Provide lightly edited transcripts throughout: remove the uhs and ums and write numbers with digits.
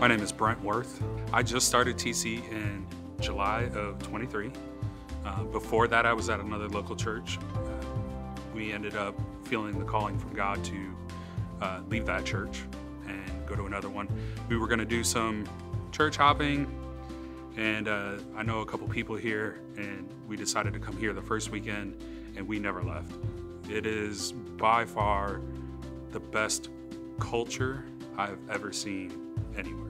My name is Brent. I just started TC in July of 23. Before that, I was at another local church. We ended up feeling the calling from God to leave that church and go to another one. We were going to do some church hopping, and I know a couple people here, and we decided to come here the first weekend, and we never left. It is by far the best culture I've ever seen anywhere.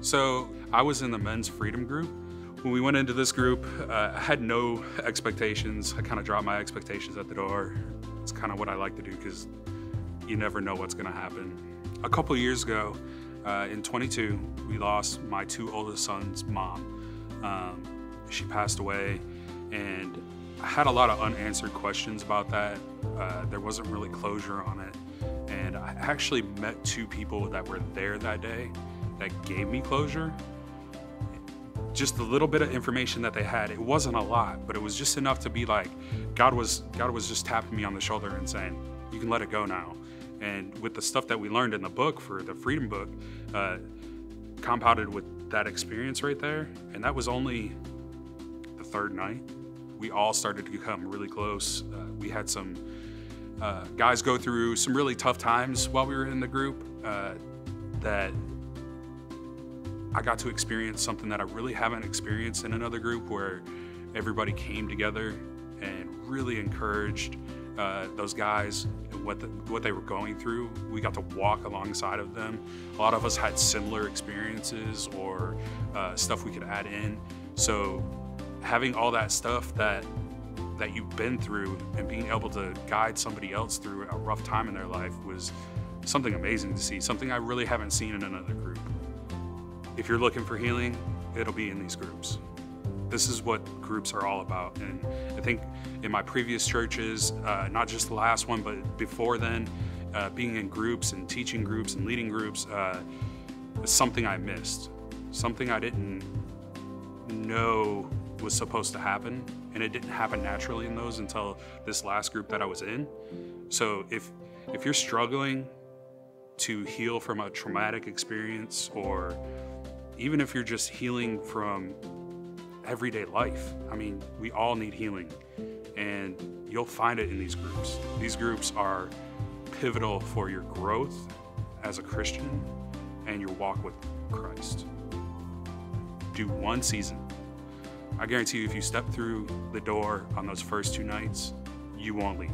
So I was in the men's freedom group. When we went into this group, I had no expectations. I kind of dropped my expectations at the door. It's kind of what I like to do because you never know what's going to happen. A couple years ago, in 22, we lost my two oldest sons' mom. She passed away, and I had a lot of unanswered questions about that. There wasn't really closure on it. And I actually met two people that were there that day that gave me closure. Just a little bit of information that they had. It wasn't a lot, but it was just enough to be like, God was just tapping me on the shoulder and saying, you can let it go now. And with the stuff that we learned in the book, for the Freedom book, compounded with that experience right there, and that was only the third night. We all started to become really close. We had some guys go through some really tough times while we were in the group that I got to experience something that I really haven't experienced in another group, where everybody came together and really encouraged those guys and what they were going through. We got to walk alongside of them. A lot of us had similar experiences or stuff we could add in. So having all that stuff that you've been through and being able to guide somebody else through a rough time in their life was something amazing to see, something I really haven't seen in another group. If you're looking for healing, it'll be in these groups. This is what groups are all about. And I think in my previous churches, not just the last one, but before then, being in groups and teaching groups and leading groups is something I missed, something I didn't know was supposed to happen. And it didn't happen naturally in those until this last group that I was in. So if you're struggling to heal from a traumatic experience, or even if you're just healing from everyday life, I mean, we all need healing, and you'll find it in these groups. These groups are pivotal for your growth as a Christian and your walk with Christ. Do one season. I guarantee you, if you step through the door on those first 2 nights, you won't leave.